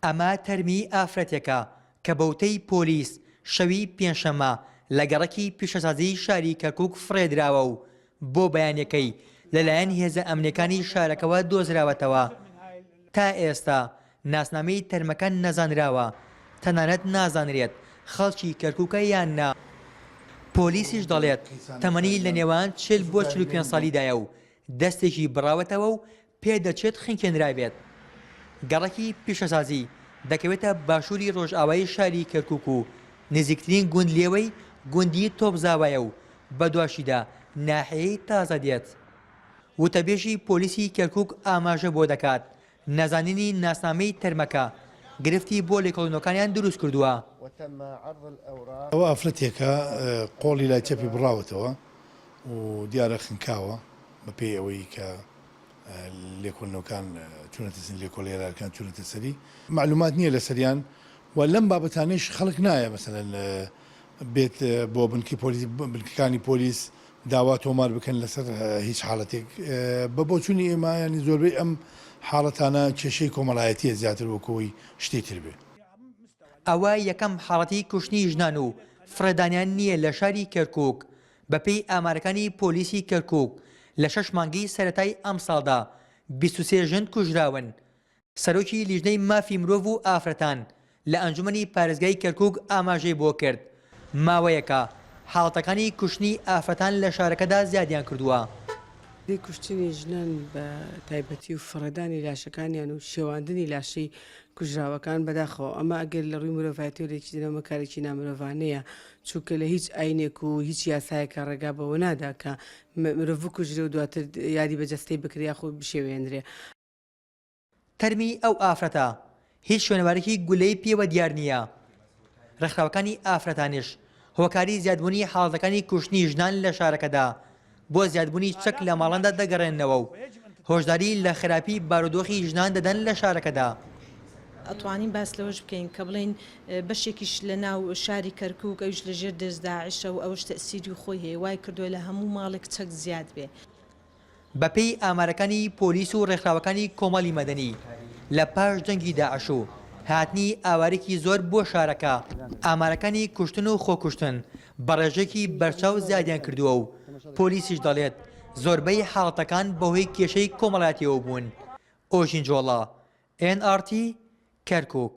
ئەمە تەرمی ئافرەتێکە کە بەوتەی پۆلیس شەوی پێنجشەممە لە گەڕەکی پیشەسازی شاری کەرکووک فڕێدراوە و بۆ بەیانەکەی لەلایەن هێزە ئەمنیەکانی شارەکەەوە دۆزراوەتەوە. تا ئێستا ناسنامەی تەرمەکە نەزانراوە، تەنانەت نازانرێت خەڵکی کەرکووکە یان نا. پۆلیسیش دەڵێت تەمەنی لە نێوان 40 بۆ 45 ساڵیدایە و دەستێکی بڕاوەتەوە و پێدەچێت خینکێنراوێت. گەڕەکی پیشەسازی دەکەوێتە باشووری ڕۆژئاوایی شاری کەرکووک و نزیکترین گوند لێوەی گوندی تۆپزاوایە و بەدواشیدا ناحەیەی تازە دێت. وتەبێژی پۆلیسی کەرکووک ئاماژە بۆ دەکات نەزانینی ناسنامەی تەرمەکە گرفتی بۆ لێکۆڵینەوەکانیان دروست کردووە. ئەوە ئافرەتێکە قۆڵی لای چەپی بڕاوەتەوە و دیارە خنکاوە بەپێی ئەوەی کە لێکۆڵینەوەکان چونەتە لێکۆڵێرارەکان چونەتە سەری معلومات نییە لە سەریان و لەم بابەتانەیش خەڵک نایە مەسەلەن بێت بۆ بنکەکانی پۆلیس داوا تۆمار بکەن لەسەر هیچ حاڵەتێک بە بۆچوونی ئێمە ینی زۆربەی ئەم حاڵەتانە کێشەی کۆمەڵایەتیە زیاتر وەکەوەی شتی تر بێ. ئەوە یەکەم حاڵەتی کوشتنی ژنان و فرەدانیان نییە لە شاری کەرکووک. بەپێی ئامارەکانی پۆلیسی کەرکووک لە 6 مانگی سەرەتای ئەم ساڵدا 23 ژن کوژراون. سەرۆکی لیژنەی مافی مرۆڤ و ئافرەتان لە ئەنجومەنی پارێزگای کەرکووک ئاماژەی بۆ کرد ماوەیەکە حاڵەتەکانی کوشتنی ئافرەتان لە شارەکەدا زیادیان کردووە. کوشتنی ژنان بە تایبەتی و فڕێدانی لاشەکانیان و شێواندنی لاشەی کوژراوەکان بەداخەوە ئەمە ئەگەر لە ڕووی مرۆڤایەتیۆرێکی دەنەوە کارێکی نامرۆڤانەیە چونکە لە هیچ ئاینێک و هیچ یاسایەکە ڕێگا بەوە نادا کە مرۆڤ کوژرە و دواتر یادی بەجەستەی بکریا خۆ بشێوێنرێ. تەرمی ئەو ئافرەتە هیچ شوێنەوارێکی گولەی پێوە دیار نییە. ڕێکخراوەکانی ئافرەتانیش هۆکاری زیادبوونی حاڵەتەکانی کوشتنی ژنان لە شارەکەدا بۆ زیادبوونی چەک لە ماڵاندا دەگەڕێنەوە و هۆشداری لە خراپی بارودۆخی ژنان دەدەن لە شارەکەدا. ئەتوانین باس لەوەش بکەین کە بڵێن بەشێکیش لە ناو شاری کەرکووک ئەوش لەژێر دەستداعشە و ئەوش تەسیری خۆی هەیە وای کردووە لە هەموو ماڵێک چەک زیاد بێ. بەپێی ئامارەکانی پۆلیس و ڕێکخراوەکانی کۆمەڵی مەدەنی لە پاش جەنگی داعش و هاتنی ئاوارێکی زۆر بۆ شارەکە ئامارەکانی کوشتن و خۆکوشتن بە ڕێژێکی بەرچاو زیادیان کردووە و پۆلیسیش دەڵێت زۆربەی حاڵەتەکان بەهۆی کێشەی کۆمەڵایەتیەوە بوون. ئۆژین جۆڵە NRT کەرکووک.